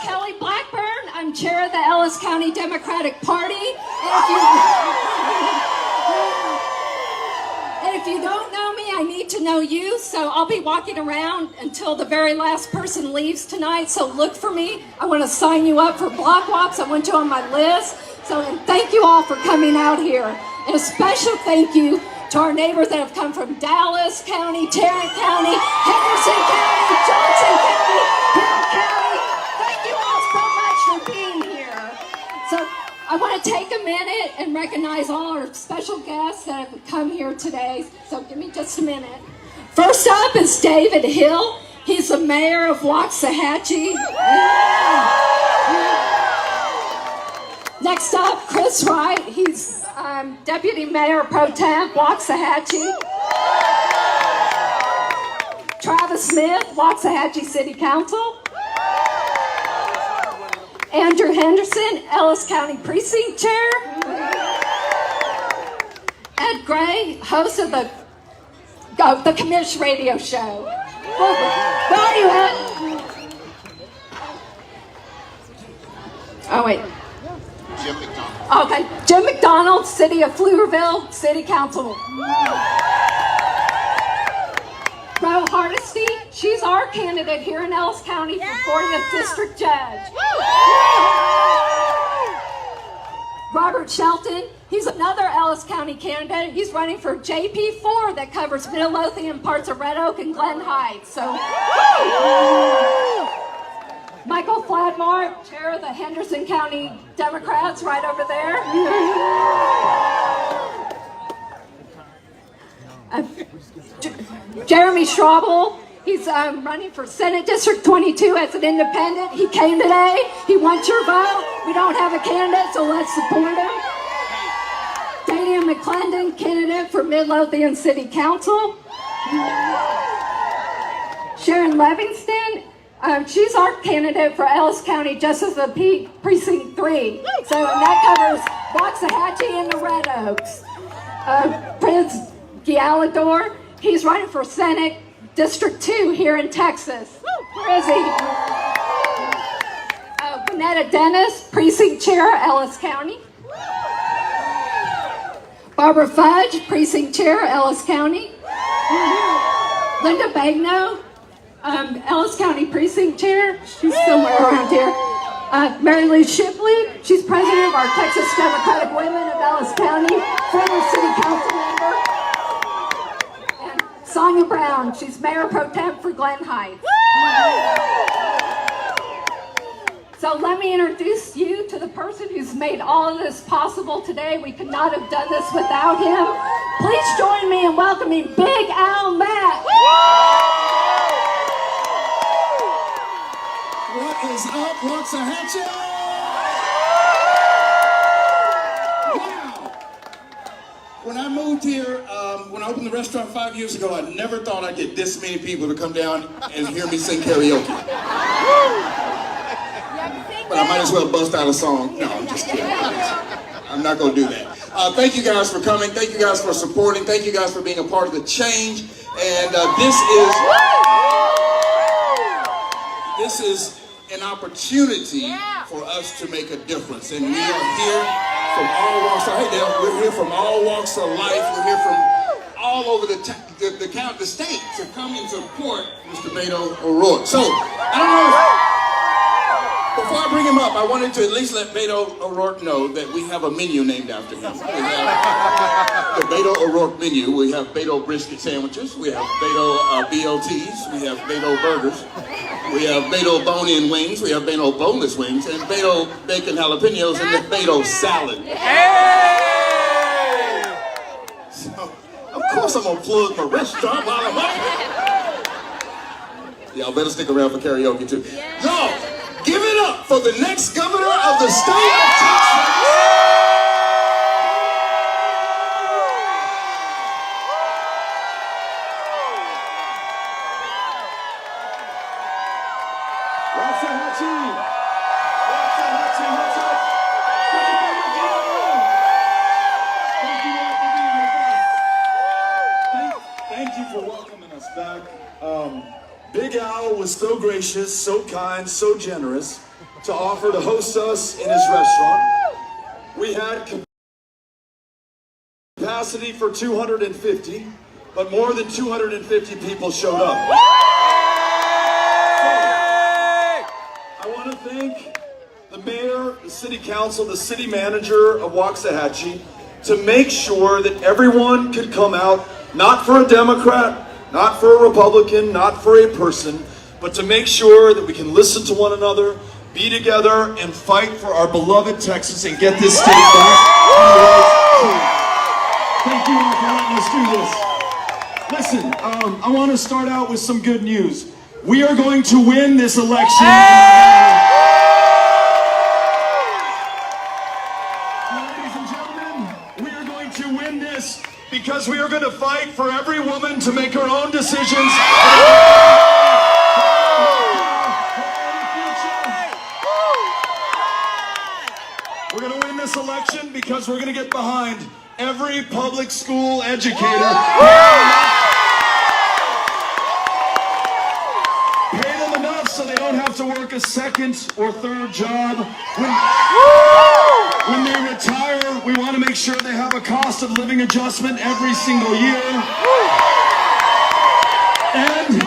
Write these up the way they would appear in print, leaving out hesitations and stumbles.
Kelly Blackburn. I'm chair of the Ellis County Democratic Party. And if you don't know me, I need to know you. So I'll be walking around until the very last person leaves tonight. So look for me. I want to sign you up for block walks. I want you on my list. So, and thank you all for coming out here. And a special thank you to our neighbors that have come from Dallas County, Tarrant County, Henderson County, Johnson County, Hill County. Thank you all so much for being here. So I want to take a minute and recognize all our special guests that have come here today. So give me just a minute. First up is David Hill. He's the mayor of Waxahachie. Next up, Chris Wright. He's Deputy Mayor Pro Tem, Waxahachie. Travis Smith, Waxahachie City Council. Andrew Henderson, Ellis County Precinct Chair. Ed Gray, host of the Commish Radio Show. Where you at? Oh, wait. Jim McDonald. Okay, Jim McDonald, City of Pflugerville, City Council. Ro Hardesty, she's our candidate here in Ellis County for 40th District Judge. Robert Shelton, he's another Ellis County candidate. He's running for JP4 that covers Midlothian, parts of Red Oak, and Glen Heights. So, Michael Fladmore, chair of the Henderson County Democrats, right over there. Jeremy Schraubel, he's running for Senate District 22 as an independent. He came today. He wants your vote. We don't have a candidate, so let's support him. Daniel McClendon, candidate for Midlothian City Council. Sharon Livingston, she's our candidate for Ellis County Justice of the Peace, Precinct 3. So that covers Waxahachie and the Red Oaks. Prince Gialador, he's running for Senate District 2 here in Texas. Where is he? Vanetta Dennis, Precinct Chair, Ellis County. Barbara Fudge, Precinct Chair, Ellis County. Linda Bagno, Ellis County Precinct Chair. She's somewhere around here. Mary Lou Shipley, she's president of our Texas Democratic Women of Ellis County, former city council member. And Sonia Brown, she's mayor pro tem for Glen Heights. So let me introduce you to the person who's made all of this possible today. We could not have done this without him. Please join me in welcoming Big Al Mack. What is up, Waxahachie? Wow! When I moved here, when I opened the restaurant 5 years ago, I never thought I'd get this many people to come down and hear me sing karaoke. But I might as well bust out a song. No, I'm just kidding. I'm not going to do that. Thank you guys for coming. Thank you guys for supporting. Thank you guys for being a part of the change. And this is an opportunity for us to make a difference. And we are here from all walks of life. Hey, Dale, we're here from all walks of life. We're here from all over the state to come and support Mr. Beto O'Rourke. So, I don't know. Before I bring him up, I wanted to at least let Beto O'Rourke know that we have a menu named after him. We have the Beto O'Rourke menu. We have Beto brisket sandwiches. We have Beto BLTs. We have Beto burgers. We have Beto bone-in wings. We have Beto boneless wings. And Beto bacon jalapenos and the Beto salad. So, of course I'm going to plug my restaurant while I'm up. Y'all better stick around for karaoke too. Y'all, give it up for the next governor of the state of Texas. Waxahachie. Waxahachie, what's up? Thank you for welcoming us back. Big gal was so gracious, so kind, so generous to offer to host us in his restaurant. We had capacity for 250, but more than 250 people showed up. I want to thank the mayor, the city council, the city manager of Waxahachie to make sure that everyone could come out, not for a Democrat, not for a Republican, not for a person, but to make sure that we can listen to one another, be together, and fight for our beloved Texas and get this state back. Thank you all for letting us do this. Listen, I want to start out with some good news. We are going to win this election. Ladies and gentlemen, we are going to win this because we are going to fight for every woman to make her own decisions. We're going to win this election because we're going to get behind every public school educator. Pay them enough so they don't have to work a second or third job. When they retire, we want to make sure they have a cost of living adjustment every single year. And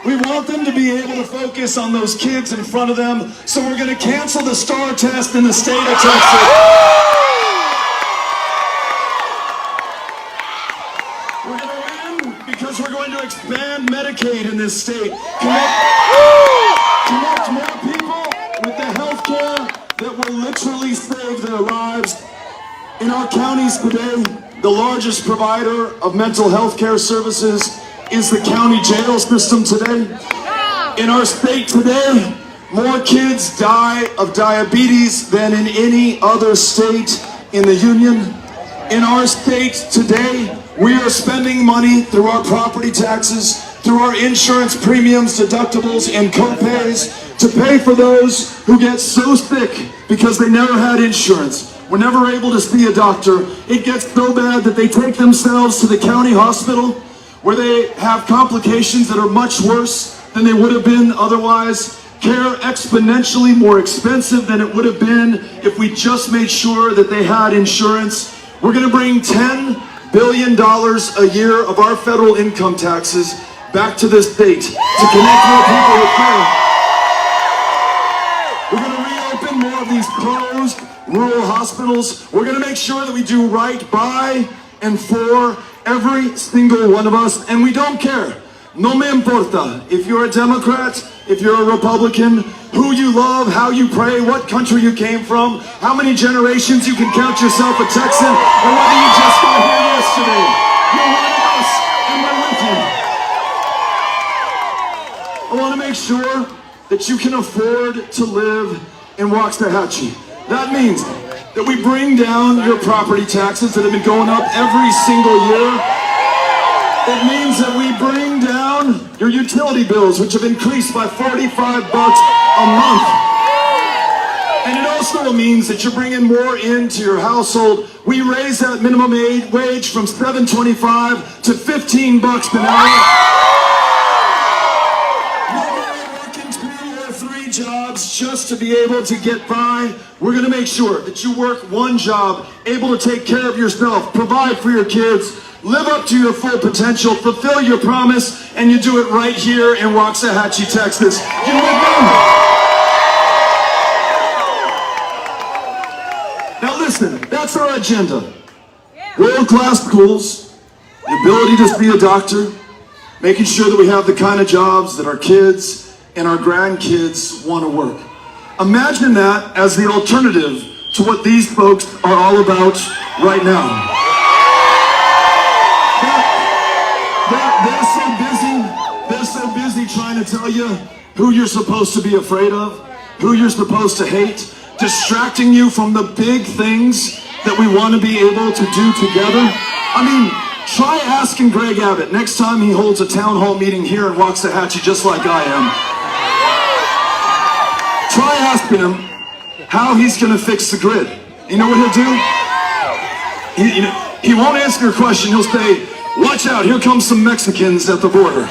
we want them to be able to focus on those kids in front of them, so we're going to cancel the STAR test in the state of Texas. We're going to win because we're going to expand Medicaid in this state. Connect more people with the health care that will literally save their lives. In our counties today, the largest provider of mental health care services is the county jail system today. In our state today, more kids die of diabetes than in any other state in the union. In our state today, we are spending money through our property taxes, through our insurance premiums, deductibles, and co-pays to pay for those who get so sick because they never had insurance, were never able to see a doctor. It gets so bad that they take themselves to the county hospital where they have complications that are much worse than they would have been otherwise. Care exponentially more expensive than it would have been if we just made sure that they had insurance. We're going to bring $10 billion a year of our federal income taxes back to this state to connect more people with care. We're going to reopen more of these closed rural hospitals. We're going to make sure that we do right by and for every single one of us, and we don't care. No me importa if you're a Democrat, if you're a Republican, who you love, how you pray, what country you came from, how many generations you can count yourself a Texan, or whether you just got here yesterday. You're one of us, and we're with you. I want to make sure that you can afford to live in Waxahachie. That means that we bring down your property taxes that have been going up every single year. It means that we bring down your utility bills, which have increased by $45 a month. And it also means that you're bringing more into your household. We raise that minimum wage from $7.25 to $15 an hour. Jobs just to be able to get by. We're going to make sure that you work one job, able to take care of yourself, provide for your kids, live up to your full potential, fulfill your promise, and you do it right here in Waxahachie, Texas. You with me? Now listen, that's our agenda. World-class schools, the ability to be a doctor, making sure that we have the kind of jobs that our kids and our grandkids want to work. Imagine that as the alternative to what these folks are all about right now. They're so busy trying to tell you who you're supposed to be afraid of, who you're supposed to hate, distracting you from the big things that we want to be able to do together. I mean, try asking Greg Abbott next time he holds a town hall meeting here in Waxahachie just like I am. Try asking him how he's going to fix the grid. You know what he'll do? He won't answer your question. He'll say, watch out, here comes some Mexicans at the border.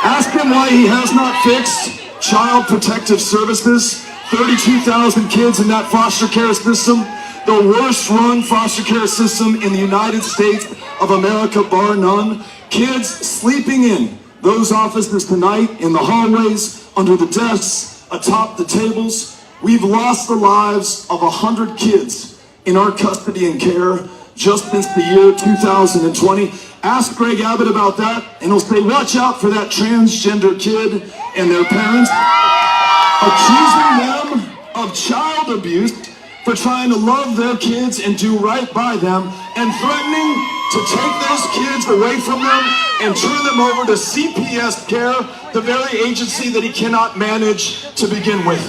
Ask him why he has not fixed Child Protective Services. 32,000 kids in that foster care system, the worst run foster care system in the United States of America, bar none. Kids sleeping in those offices tonight, in the hallways, under the desks, atop the tables. We've lost the lives of 100 kids in our custody and care just since the year 2020. Ask Greg Abbott about that, and he'll say, watch out for that transgender kid and their parents, accusing them of child abuse for trying to love their kids and do right by them, and threatening to take those kids away from them and turn them over to CPS Care, the very agency that he cannot manage to begin with.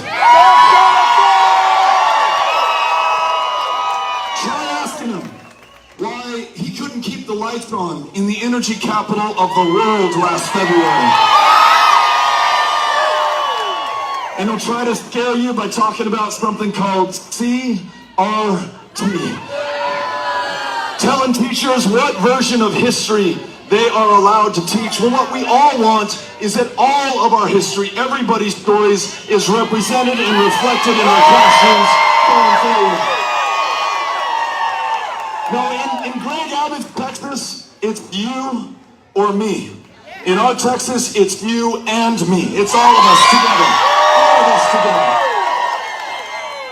Try asking him why he couldn't keep the lights on in the energy capital of the world last February. And he'll try to scare you by talking about something called CRT. Telling teachers what version of history they are allowed to teach. Well, what we all want is that all of our history, everybody's stories, is represented and reflected in our classrooms going forward. Now, in Greg Abbott's Texas, it's you or me. In our Texas, it's you and me. It's all of us together. All of us together.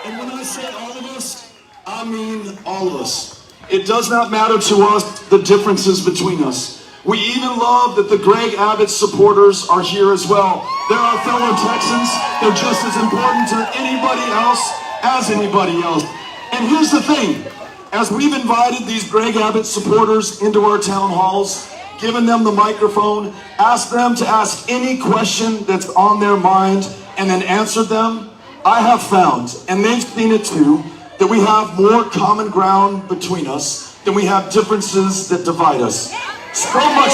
And when I say all of us, I mean all of us. It does not matter to us the differences between us. We even love that the Greg Abbott supporters are here as well. They're our fellow Texans. They're just as important to anybody else as anybody else. And here's the thing. As we've invited these Greg Abbott supporters into our town halls, given them the microphone, asked them to ask any question that's on their mind, and then answered them, I have found, and they've seen it too, that we have more common ground between us than we have differences that divide us. So much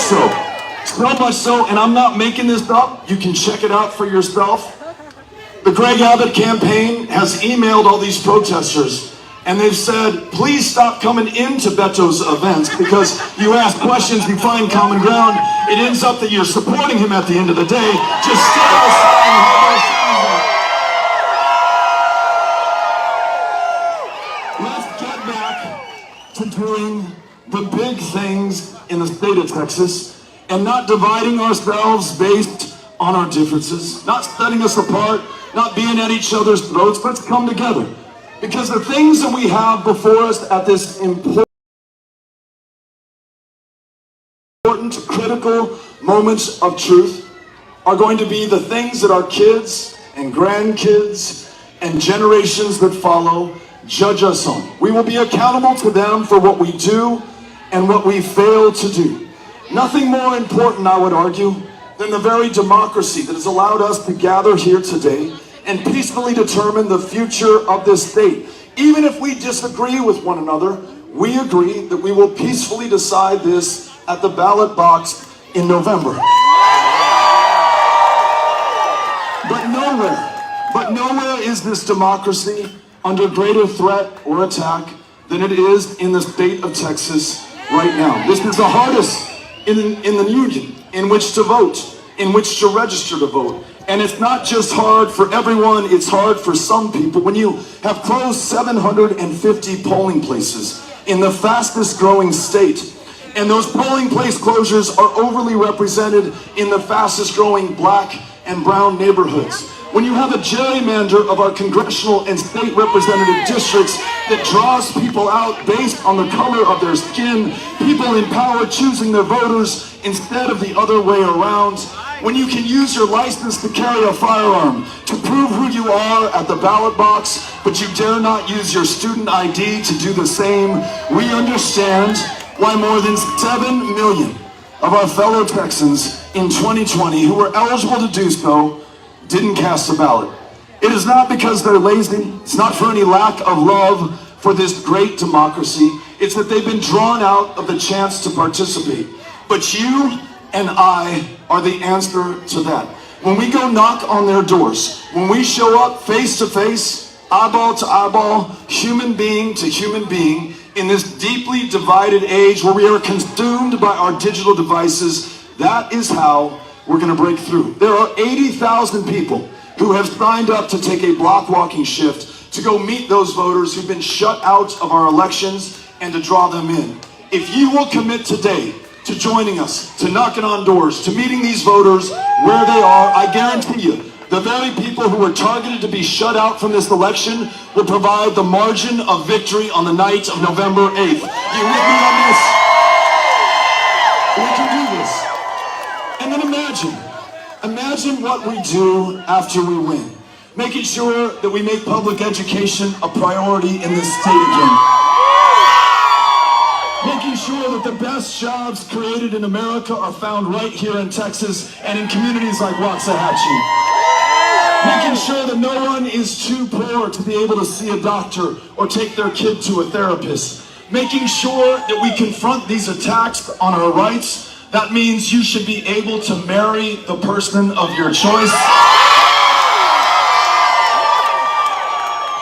so, and I'm not making this up, you can check it out for yourself. The Greg Abbott campaign has emailed all these protesters, and they've said, please stop coming into Beto's events, because you ask questions, you find common ground, it ends up that you're supporting him at the end of the day. Just stay on the side and have those things up. Let's get back to doing the big things in the state of Texas, and not dividing ourselves based on our differences, not setting us apart, not being at each other's throats. Let's come together. Because the things that we have before us at this important, critical moments of truth are going to be the things that our kids and grandkids and generations that follow judge us on. We will be accountable to them for what we do and what we fail to do. Nothing more important, I would argue, than the very democracy that has allowed us to gather here today and peacefully determine the future of this state. Even if we disagree with one another, we agree that we will peacefully decide this at the ballot box in November. But nowhere is this democracy under greater threat or attack than it is in the state of Texas right now. This is the hardest in the union in which to vote, in which to register to vote. And it's not just hard for everyone, it's hard for some people. When you have closed 750 polling places in the fastest growing state, and those polling place closures are overly represented in the fastest growing black and brown neighborhoods. When you have a gerrymander of our congressional and state representative districts that draws people out based on the color of their skin, people in power choosing their voters instead of the other way around. When you can use your license to carry a firearm to prove who you are at the ballot box, but you dare not use your student ID to do the same, we understand why more than 7 million of our fellow Texans in 2020 who were eligible to do so didn't cast a ballot. It is not because they're lazy. It's not for any lack of love for this great democracy. It's that they've been drawn out of the chance to participate. But you and I are the answer to that. When we go knock on their doors, when we show up face to face, eyeball to eyeball, human being to human being, in this deeply divided age where we are consumed by our digital devices, that is how we're going to break through. There are 80,000 people who have signed up to take a block walking shift to go meet those voters who've been shut out of our elections and to draw them in. If you will commit today to joining us, to knocking on doors, to meeting these voters where they are, I guarantee you, the very people who were targeted to be shut out from this election will provide the margin of victory on the night of November 8th. You with me on this? We can do this. And then imagine what we do after we win. Making sure that we make public education a priority in this state again. Making sure that the best jobs created in America are found right here in Texas and in communities like Waxahachie. Making sure that no one is too poor to be able to see a doctor or take their kid to a therapist. Making sure that we confront these attacks on our rights. That means you should be able to marry the person of your choice.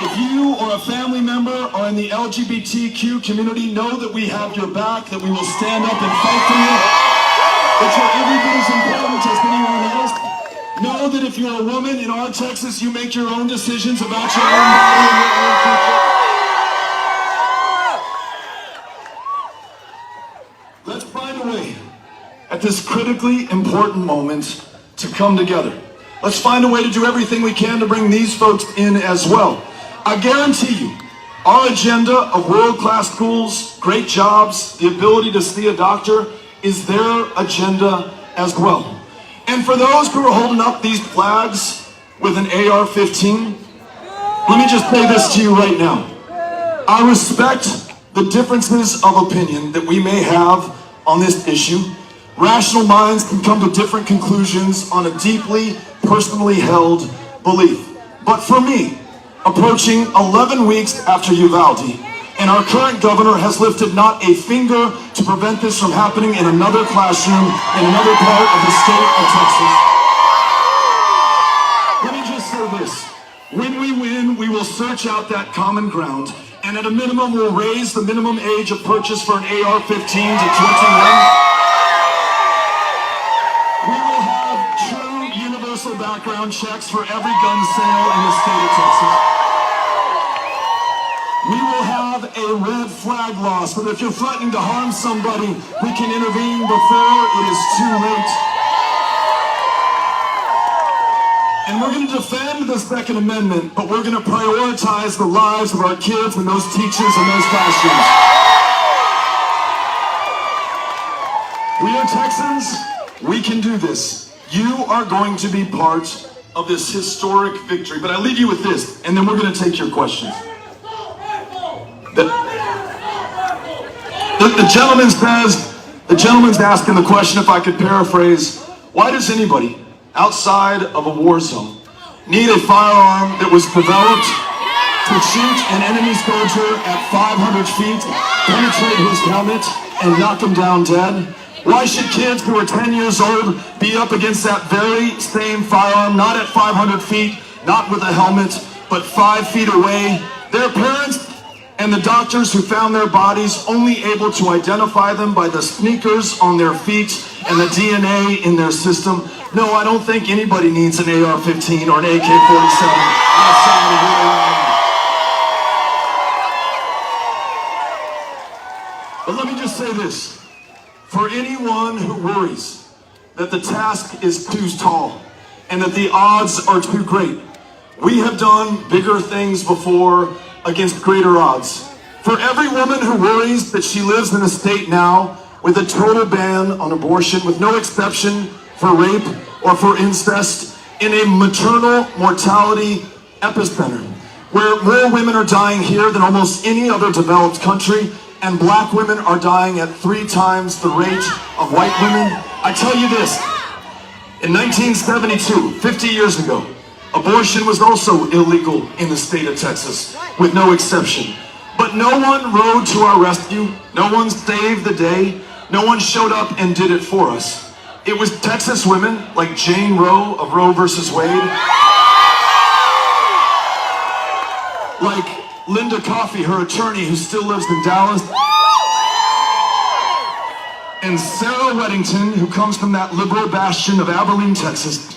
If you or a family member are in the LGBTQ community, know that we have your back, that we will stand up and fight for you, that you're every bit as important as anyone else. Know that if you're a woman in our Texas, you make your own decisions about your own body and your own future. Let's find a way at this critically important moment to come together. Let's find a way to do everything we can to bring these folks in as well. I guarantee you, our agenda of world-class schools, great jobs, the ability to see a doctor is their agenda as well. And for those who are holding up these flags with an AR-15, let me just say this to you right now. I respect the differences of opinion that we may have on this issue. Rational minds can come to different conclusions on a deeply, personally held belief. But for me, approaching 11 weeks after Uvalde, and our current governor has lifted not a finger to prevent this from happening in another classroom in another part of the state of Texas. Let me just say this. When we win, we will search out that common ground, and at a minimum, we'll raise the minimum age of purchase for an AR-15 to 21. We will have true universal background checks for every gun sale in the state of Texas. We will have a red flag law so that if you're threatening to harm somebody, we can intervene before it is too late. And we're going to defend the Second Amendment, but we're going to prioritize the lives of our kids and those teachers in those classrooms. We are Texans. We can do this. You are going to be part of this historic victory. But I leave you with this, and then we're going to take your questions. The gentleman's asking the question, if I could paraphrase, why does anybody outside of a war zone need a firearm that was developed to shoot an enemy soldier at 500 feet, penetrate his helmet, and knock him down dead? Why should kids who are 10 years old be up against that very same firearm, not at 500 feet, not with a helmet, but 5 feet away? Their parents and the doctors who found their bodies only able to identify them by the sneakers on their feet and the DNA in their system. No, I don't think anybody needs an AR-15 or an AK-47 outside of where they are. But let me just say this. For anyone who worries that the task is too tall and that the odds are too great, we have done bigger things before against greater odds. For every woman who worries that she lives in a state now with a total ban on abortion, with no exception for rape or for incest, in a maternal mortality epicenter, where more women are dying here than almost any other developed country, and black women are dying at 3 times the rate of white women. I tell you this, in 1972, 50 years ago, abortion was also illegal in the state of Texas, with no exception. But no one rode to our rescue, no one saved the day, no one showed up and did it for us. It was Texas women like Jane Roe of Roe versus Wade, like Linda Coffey, her attorney, who still lives in Dallas, and Sarah Weddington, who comes from that liberal bastion of Abilene, Texas,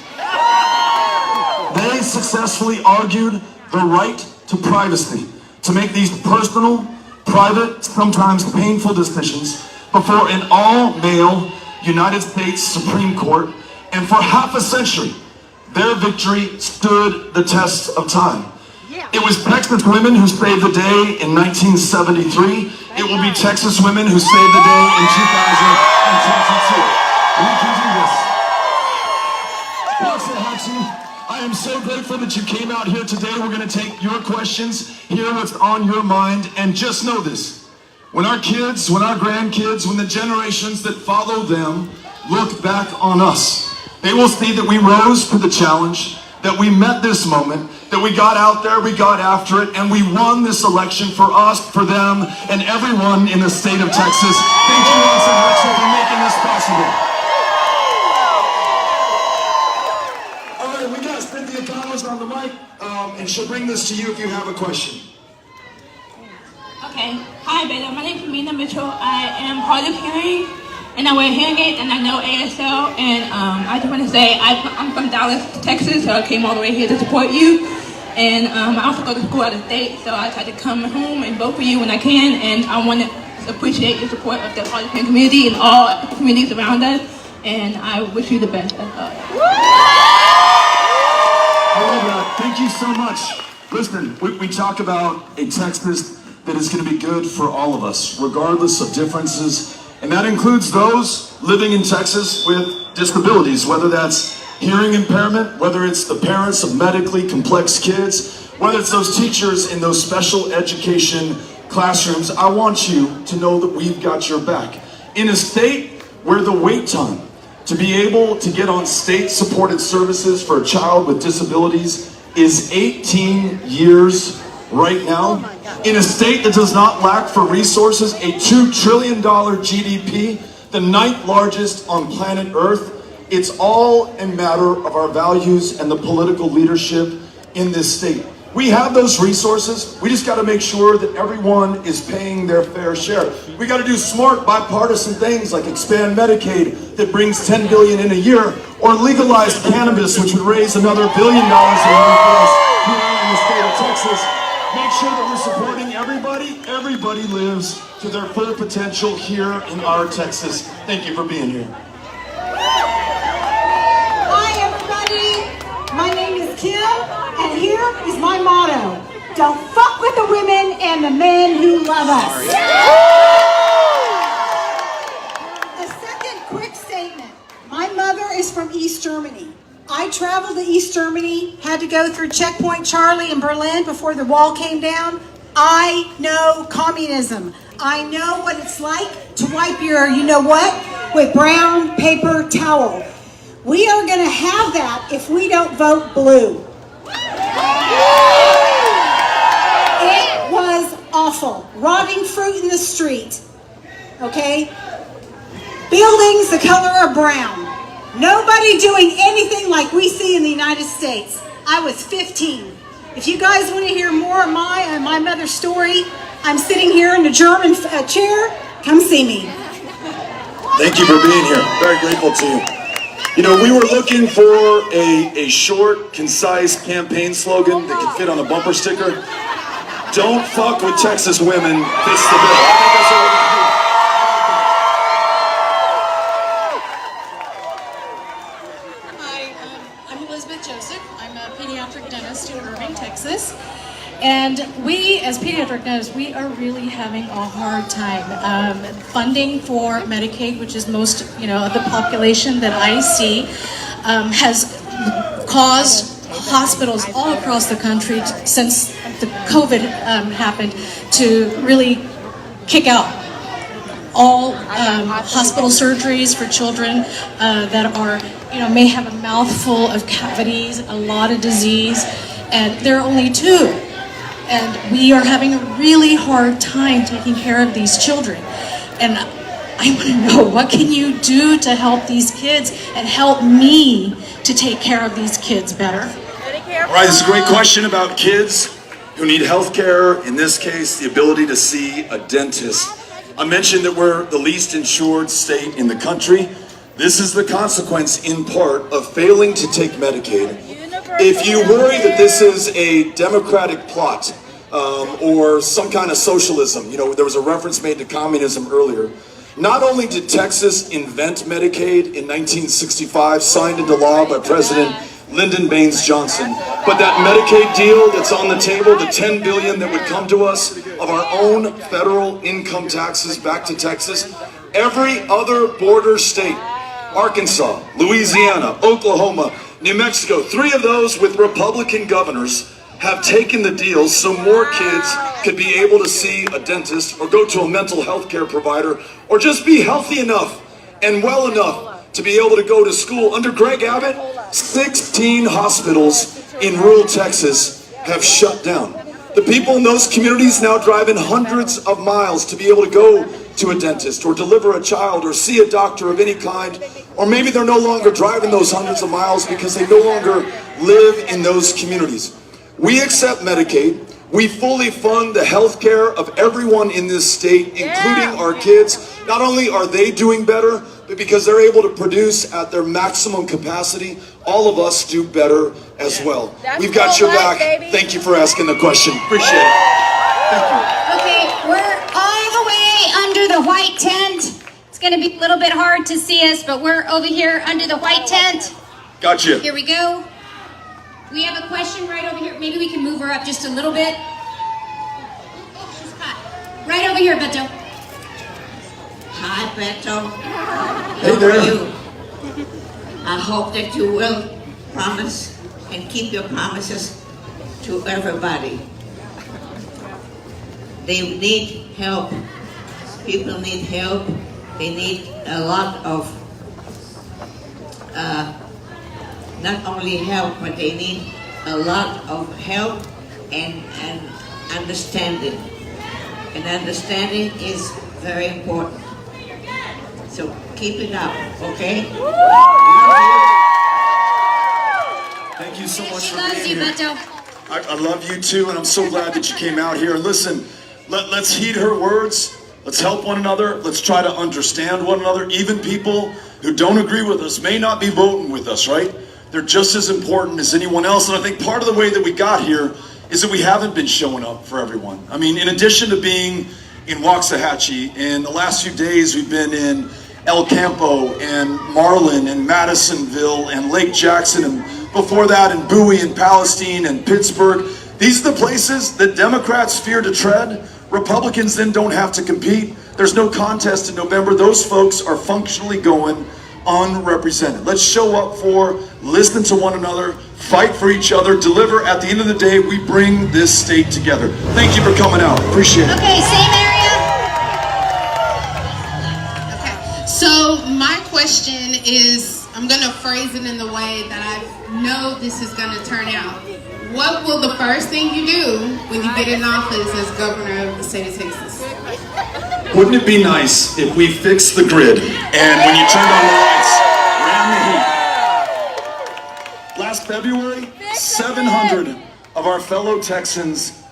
they successfully argued the right to privacy, to make these personal, private, sometimes painful decisions before an all-male United States Supreme Court, and for half a century, their victory stood the test of time. It was Texas women who saved the day in 1973. It will be Texas women who saved the day in 2022. We can do this. Waxahachie, I am so grateful that you came out here today. We're going to take your questions, hear what's on your mind, and just know this. When our kids, when our grandkids, when the generations that follow them look back on us, they will see that we rose to the challenge, that we met this moment, that we got out there, we got after it, and we won this election for us, for them, and everyone in the state of Texas. Thank you, Waxahachie, for making this possible. All right, we got Cynthia Thomas on the mic, and she'll bring this to you if you have a question. Okay. Hi, Beta. My name is Mina Mitchell. I am hard of hearing, and I wear hearing aids, and I know ASL. And I just want to say I'm from Dallas, Texas, so I came all the way here to support you. And I also go to school out of state, so I try to come home and vote for you when I can. And I want to appreciate your support of the hard of hearing community and all communities around us. And I wish you the best. I love that. Thank you so much. Listen, we talk about a Texas that is going to be good for all of us, regardless of differences. And that includes those living in Texas with disabilities, whether that's hearing impairment, whether it's the parents of medically complex kids, whether it's those teachers in those special education classrooms. I want you to know that we've got your back. In a state where the wait time to be able to get on state-supported services for a child with disabilities is 18 years right now, in a state that does not lack for resources, a $2 trillion GDP, the 9th largest on planet Earth. It's all a matter of our values and the political leadership in this state. We have those resources. We just got to make sure that everyone is paying their fair share. We got to do smart bipartisan things like expand Medicaid that brings $10 billion in a year, or legalize cannabis, which would raise another $1 billion a year for us here in the state of Texas. Make sure that we're supporting everybody. Everybody lives to their full potential here in our Texas. Thank you for being here. Hi everybody, my name is Kim, and here is my motto: don't fuck with the women and the men who love us. A second quick statement. My mother is from East Germany. I traveled to East Germany, had to go through Checkpoint Charlie in Berlin before the wall came down. I know communism. I know what it's like to wipe your you-know-what with brown paper towel. We are going to have that if we don't vote blue. It was awful. Rotting fruit in the street. Okay? Buildings the color of brown. Nobody doing anything like we see in the United States. I was 15. If you guys want to hear more of my mother's story, I'm sitting here in the German chair. Come see me. Thank you for being here. Very grateful to you. You know, we were looking for a short, concise campaign slogan that could fit on a bumper sticker. Don't fuck with Texas women fits the bill. I think that's what we're going to do. I'm Elizabeth Joseph. I'm a pediatric dentist in Irving, Texas. And we, as pediatric dentists, we are really having a hard time. Funding for Medicaid, which is most, of the population that I see, has caused hospitals all across the country since the COVID happened to really kick out all hospital surgeries for children that are, may have a mouthful of cavities, a lot of disease, and there are only 2. And we are having a really hard time taking care of these children. And I want to know, what can you do to help these kids and help me to take care of these kids better? All right, this is a great question about kids who need health care. In this case, the ability to see a dentist. I mentioned that we're the least insured state in the country. This is the consequence, in part, of failing to take Medicaid. If you worry that this is a Democratic plot or some kind of socialism, there was a reference made to communism earlier. Not only did Texas invent Medicaid in 1965, signed into law by President Lyndon Baines Johnson, but that Medicaid deal that's on the table, the $10 billion that would come to us of our own federal income taxes back to Texas, every other border state, Arkansas, Louisiana, Oklahoma, New Mexico, 3 of those with Republican governors have taken the deals so more kids could be able to see a dentist or go to a mental health care provider or just be healthy enough and well enough to be able to go to school. Under Greg Abbott, 16 hospitals in rural Texas have shut down. The people in those communities now driving hundreds of miles to be able to go to a dentist or deliver a child or see a doctor of any kind, or maybe they're no longer driving those hundreds of miles because they no longer live in those communities. We accept Medicaid. We fully fund the health care of everyone in this state, including our kids. Not only are they doing better, but because they're able to produce at their maximum capacity, all of us do better as well. We've got your back. Thank you for asking the question. Appreciate it. Thank you. Okay, we're all the way under the white tent. It's going to be a little bit hard to see us, but we're over here under the white tent. Gotcha. Here we go. We have a question right over here. Maybe we can move her up just a little bit. She's hot. Right over here, Beto. Hi, Beto. Hey there. How are you? I hope that you will promise and keep your promises to everybody. They need help. People need help. They need a lot of not only help, but they need a lot of help and understanding. And understanding is very important. So keep it up, okay? Thank you so much She for loves being you, here. Beto. I love you too, and I'm so glad that you came out here. Listen, let's heed her words. Let's help one another. Let's try to understand one another. Even people who don't agree with us may not be voting with us, right? They're just as important as anyone else. And I think part of the way that we got here is that we haven't been showing up for everyone. I mean, in addition to being in Waxahachie, in the last few days we've been in El Campo and Marlin and Madisonville and Lake Jackson, and before that in Bowie and Palestine and Pittsburgh. These are the places that Democrats fear to tread. Republicans then don't have to compete. There's no contest in November. Those folks are functionally going unrepresented. Let's show up for, listen to one another, fight for each other, deliver. At the end of the day, we bring this state together. Thank you for coming out. Appreciate it. Okay, same area. Okay, so my question is, I'm going to phrase it in the way that I know this is going to turn out. What will the first thing you do when you get in office as governor of the state of Texas? Wouldn't it be nice if we fixed the grid and when you turned on the lights, ran the heat? Last February, 700 of our fellow Texans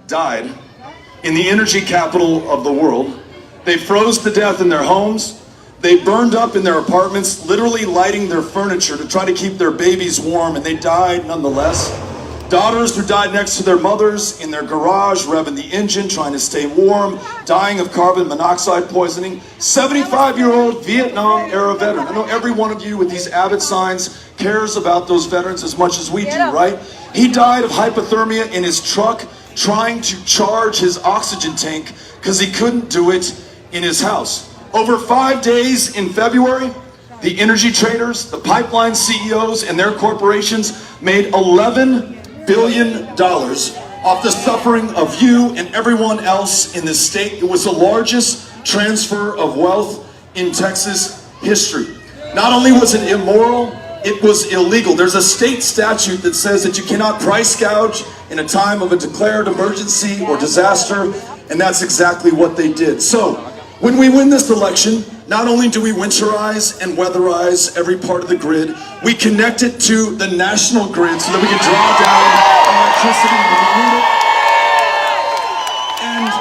died in the energy capital of the world. They froze to death in their homes. They burned up in their apartments, literally lighting their furniture to try to keep their babies warm, and they died nonetheless. Daughters who died next to their mothers in their garage, revving the engine, trying to stay warm, dying of carbon monoxide poisoning. 75-year-old Vietnam-era veteran. I know every one of you with these Abbott signs cares about those veterans as much as we do, right? He died of hypothermia in his truck trying to charge his oxygen tank because he couldn't do it in his house. Over 5 days in February, the energy traders, the pipeline CEOs, and their corporations made $11 billion off the suffering of you and everyone else in this state. It was the largest transfer of wealth in Texas history. Not only was it immoral, it was illegal. There's a state statute that says that you cannot price gouge in a time of a declared emergency or disaster, and that's exactly what they did. So, when we win this election, not only do we winterize and weatherize every part of the grid, we connect it to the national grid so that we can draw down electricity when we need it. And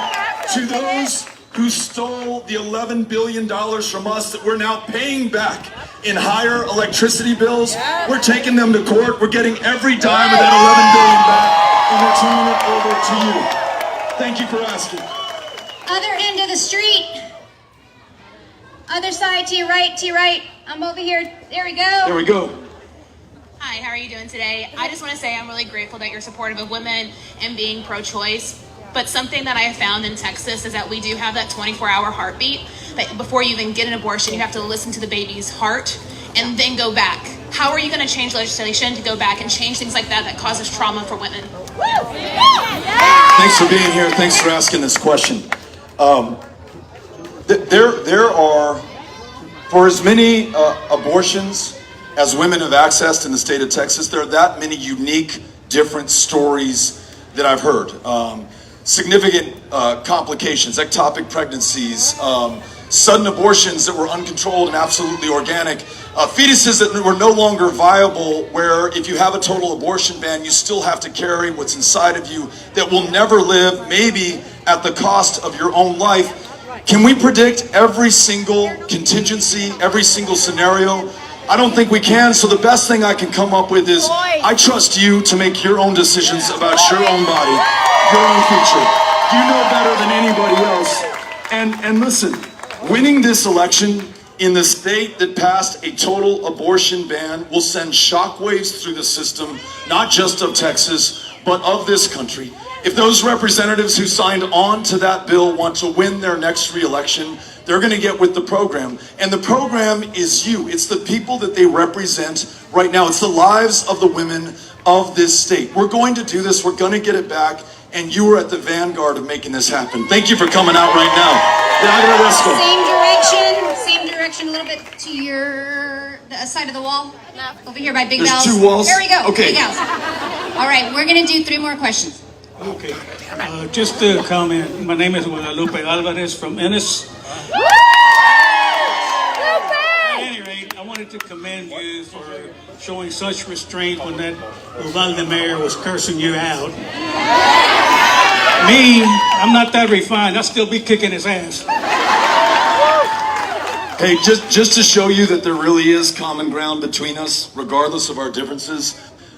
to those who stole the the $11 billion from us that we're now paying back in higher electricity bills. We're taking them to court. We're getting every dime of that $11 billion back, and we're turning it over to you. Thank you for asking. Other end of the street. Other side, to your right, to your right. I'm over here. There we go. There we go. Hi, how are you doing today? I just want to say I'm really grateful that you're supportive of women and being pro-choice. But something that I have found in Texas is that we do have that 24-hour heartbeat. That before you even get an abortion, you have to listen to the baby's heart and then go back. How are you going to change legislation to go back and change things like that causes trauma for women? Thanks for being here. Thanks for asking this question. There are, for as many abortions as women have accessed in the state of Texas, there are that many unique, different stories that I've heard. Significant complications, ectopic pregnancies, sudden abortions that were uncontrolled and absolutely organic, fetuses that were no longer viable, where if you have a total abortion ban, you still have to carry what's inside of you that will never live, maybe at the cost of your own life. Can we predict every single contingency, every single scenario? I don't think we can, so the best thing I can come up with is I trust you to make your own decisions about your own body, your own future. You know better than anybody else. And listen, winning this election in the state that passed a total abortion ban will send shockwaves through the system, not just of Texas, but of this country. If those representatives who signed on to that bill want to win their next re-election, they're going to get with the program. And the program is you. It's the people that they represent right now. It's the lives of the women of this state. We're going to do this. We're going to get it back. And you are at the vanguard of making this happen. Thank you for coming out right now. Same direction, a little bit to the side of the wall. Over here by Big There's Val's. 2 walls? There we go. Okay. Big Val's. All right, we're going to do 3 more questions. Okay. Just to comment, my name is Guadalupe Alvarez from Ennis. At any rate, I wanted to commend you for showing such restraint when that Uvalde mayor was cursing you out. Me, I'm not that refined. I'll still be kicking his ass. Hey, just to show you that there really is common ground between us, regardless of our differences,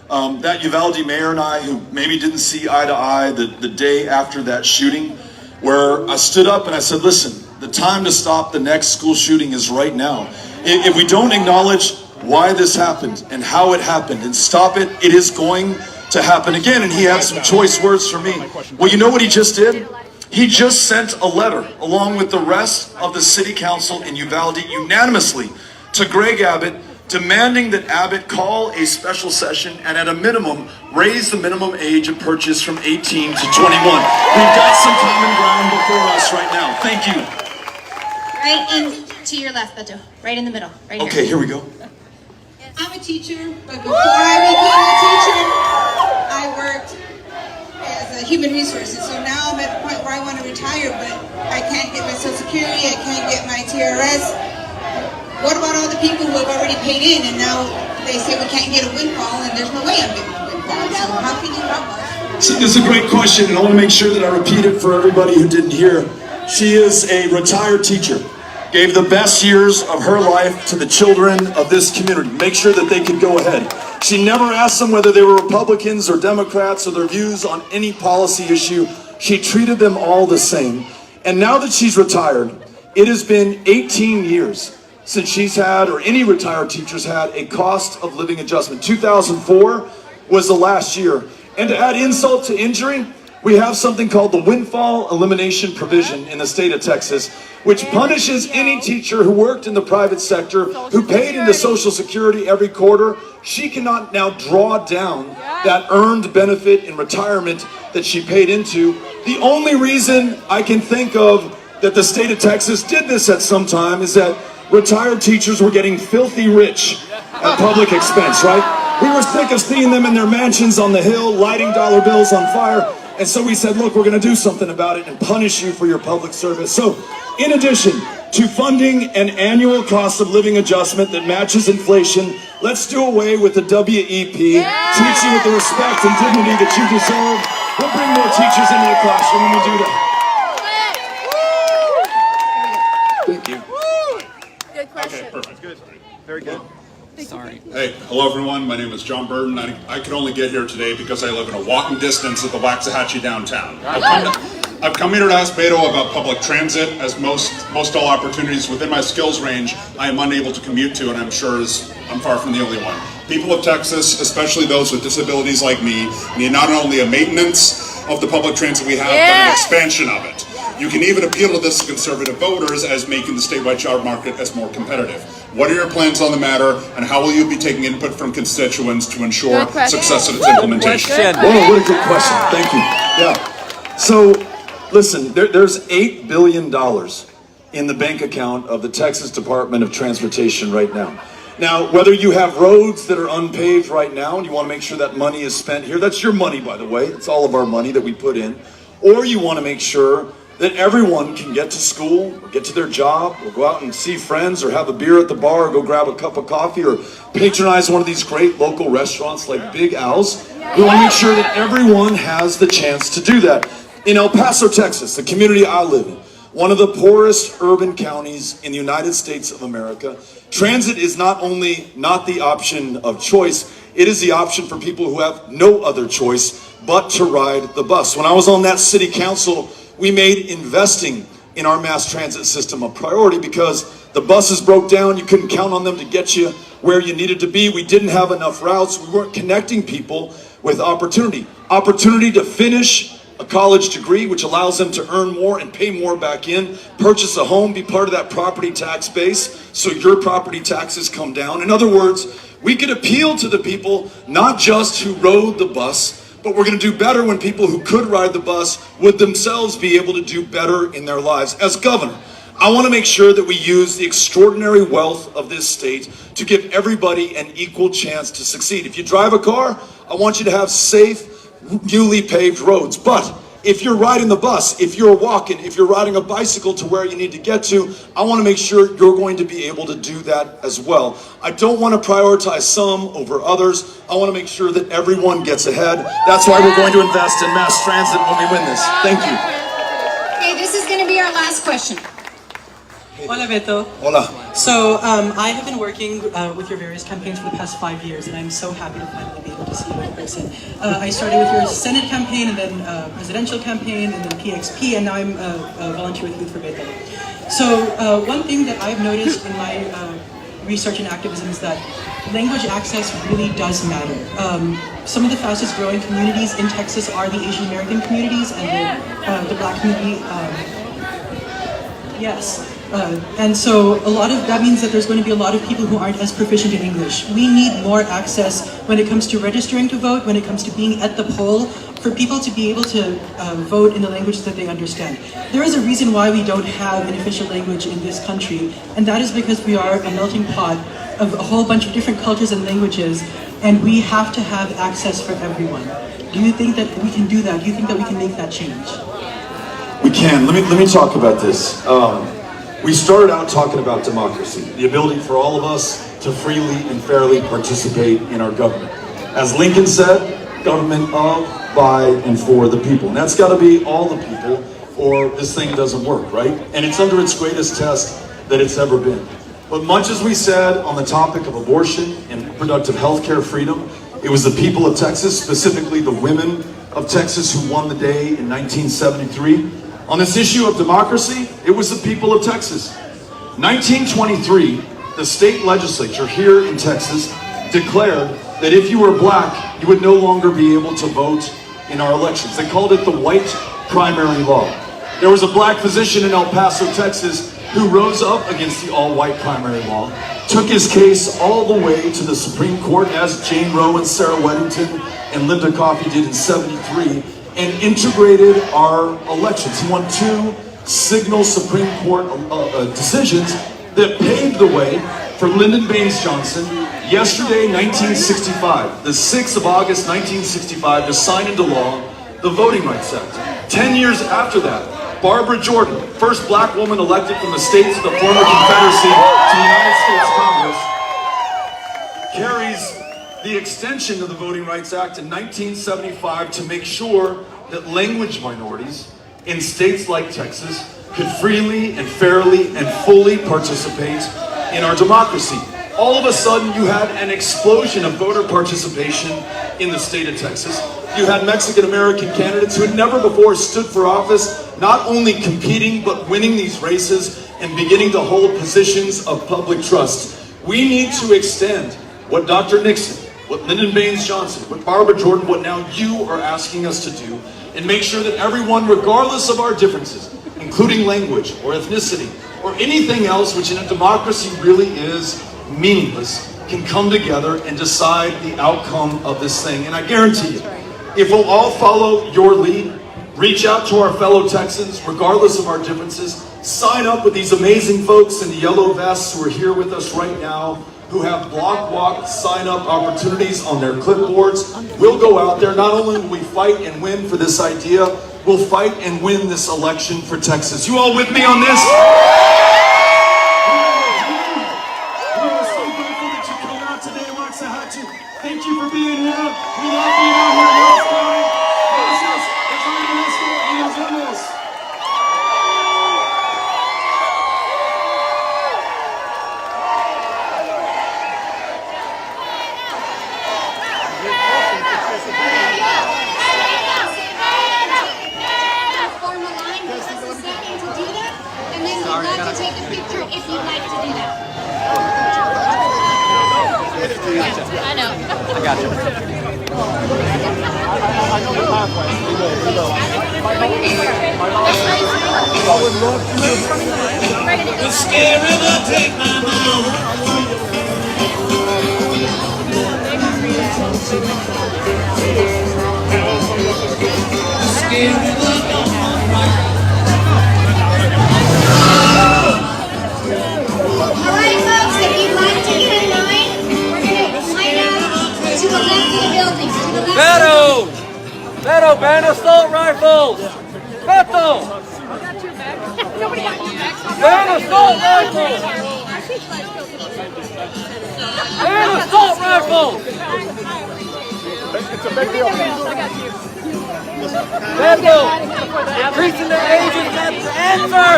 that Uvalde mayor and I, who maybe didn't see eye to eye the day after that shooting, where I stood up and I said, listen, the time to stop the next school shooting is right now. If we don't acknowledge why this happened and how it happened and stop it, it is going to happen again. And he had some choice words for me. Well, you know what he just did? He just sent a letter along with the rest of the city council in Uvalde unanimously to Greg Abbott, demanding that Abbott call a special session and at a minimum raise the minimum age of purchase from 18 to 21. We've got some common ground before us right now. Thank you. Right in to your left, Beto. Right in the middle. Right here. Okay, here we go. I'm a teacher, but before I became a teacher, I worked as a human resources. So now I'm at the point where I want to retire, but I can't get my Social Security, I can't get my TRS. What about all the people who have already paid in and now they say we can't get a windfall and there's no way I'm getting a windfall? So how can you help us? So this is a great question, and I want to make sure that I repeat it for everybody who didn't hear. She is a retired teacher. Gave the best years of her life to the children of this community. Make sure that they could go ahead. She never asked them whether they were Republicans or Democrats or their views on any policy issue. She treated them all the same. And now that she's retired, it has been 18 years since she's had, or any retired teachers had, a cost of living adjustment. 2004 was the last year. And to add insult to injury, we have something called the windfall elimination provision in the state of Texas, which punishes any teacher who worked in the private sector, who paid into Social Security every quarter. She cannot now draw down that earned benefit in retirement that she paid into. The only reason I can think of that the state of Texas did this at some time is that retired teachers were getting filthy rich at public expense, right? We were sick of seeing them in their mansions on the hill, lighting dollar bills on fire. And so we said, look, we're going to do something about it and punish you for your public service. So in addition to funding an annual cost of living adjustment that matches inflation, let's do away with the WEP. Treat you with the respect and dignity that you deserve. We'll bring more teachers into the classroom when we do that. Good. Very good. Sorry. Hey, hello everyone. My name is John Burton. I could only get here today because I live in a walking distance of the Waxahachie downtown. I've come here to ask Beto about public transit, as most all opportunities within my skills range I am unable to commute to, and I'm sure I'm far from the only one. People of Texas, especially those with disabilities like me, need not only a maintenance of the public transit we have, but an expansion of it. You can even appeal to this to conservative voters as making the statewide job market as more competitive. What are your plans on the matter, and how will you be taking input from constituents to ensure success in its implementation? Whoa, what a good question. Thank you. Yeah. So, listen, there's $8 billion in the bank account of the Texas Department of Transportation right now. Now, whether you have roads that are unpaved right now and you want to make sure that money is spent here, that's your money, by the way. It's all of our money that we put in. Or you want to make sure that everyone can get to school, or get to their job, or go out and see friends, or have a beer at the bar, or go grab a cup of coffee, or patronize one of these great local restaurants like Big Al's. We want to make sure that everyone has the chance to do that. In El Paso, Texas, the community I live in, one of the poorest urban counties in the United States of America, transit is not only not the option of choice, it is the option for people who have no other choice but to ride the bus. When I was on that city council, we made investing in our mass transit system a priority because the buses broke down. You couldn't count on them to get you where you needed to be. We didn't have enough routes. We weren't connecting people with opportunity. Opportunity to finish a college degree, which allows them to earn more and pay more back in, purchase a home, be part of that property tax base so your property taxes come down. In other words, we could appeal to the people, not just who rode the bus, but we're going to do better when people who could ride the bus would themselves be able to do better in their lives. As governor, I want to make sure that we use the extraordinary wealth of this state to give everybody an equal chance to succeed. If you drive a car, I want you to have safe, newly paved roads. But if you're riding the bus, if you're walking, if you're riding a bicycle to where you need to get to, I want to make sure you're going to be able to do that as well. I don't want to prioritize some over others. I want to make sure that everyone gets ahead. That's why we're going to invest in mass transit when we win this. Thank you. Okay, this is going to be our last question. Hola, Beto. Hola. So I have been working with your various campaigns for the past 5 years, and I'm so happy to finally be able to see you in person. I started with your Senate campaign, and then presidential campaign, and then PXP, and now I'm a volunteer with Youth for Beto. So one thing that I've noticed in my research and activism is that language access really does matter. Some of the fastest growing communities in Texas are the Asian American communities and the Black community. Yes. And so that means that there's going to be a lot of people who aren't as proficient in English. We need more access when it comes to registering to vote, when it comes to being at the poll, for people to be able to vote in the language that they understand. There is a reason why we don't have an official language in this country, and that is because we are a melting pot of a whole bunch of different cultures and languages, and we have to have access for everyone. Do you think that we can do that? Do you think that we can make that change? We can. Let me talk about this. We started out talking about democracy, the ability for all of us to freely and fairly participate in our government. As Lincoln said, government of, by, and for the people. And that's got to be all the people, or this thing doesn't work, right? And it's under its greatest test that it's ever been. But much as we said on the topic of abortion and reproductive health care freedom, it was the people of Texas, specifically the women of Texas, who won the day in 1973. On this issue of democracy, it was the people of Texas. 1923, the state legislature here in Texas declared that if you were black, you would no longer be able to vote in our elections. They called it the white primary law. There was a black physician in El Paso, Texas, who rose up against the all-white primary law, took his case all the way to the Supreme Court, as Jane Roe and Sarah Weddington and Linda Coffey did in '73, and integrated our elections. He won 2 signal Supreme Court decisions that paved the way for Lyndon Baines Johnson yesterday, 1965, the 6th of August, 1965, to sign into law the Voting Rights Act. 10 years after that, Barbara Jordan, first black woman elected from the states of the former Confederacy to the United States Congress, carries the extension of the Voting Rights Act in 1975 to make sure that language minorities in states like Texas could freely and fairly and fully participate in our democracy. All of a sudden, you had an explosion of voter participation in the state of Texas. You had Mexican-American candidates who had never before stood for office, not only competing, but winning these races and beginning to hold positions of public trust. We need to extend what Dr. Nixon, what Lyndon Baines Johnson, what Barbara Jordan, what now you are asking us to do, and make sure that everyone, regardless of our differences, including language or ethnicity or anything else, which in a democracy really is meaningless, can come together and decide the outcome of this thing. And I guarantee you, if we'll all follow your lead, reach out to our fellow Texans, regardless of our differences, sign up with these amazing folks in the yellow vests who are here with us right now, who have block walk sign-up opportunities on their clipboards. We'll go out there. Not only will we fight and win for this idea, we'll fight and win this election for Texas. You all with me on this? We are so grateful that you came out today, Waxahachie. Thank you for being here. We love being out here in North County. Gracias. Y nos vemos. Take a picture if you'd like to do that. I know. I got you. The scary river take my mind. The scary river don't run right. Alright folks, if you'd like to get in line, we're going to line up to the left of the building. To the left. Beto, ban assault rifles! Beto! Ban assault rifles! Ban assault rifles! It's a big deal. Beto! Increasing the age is not the answer!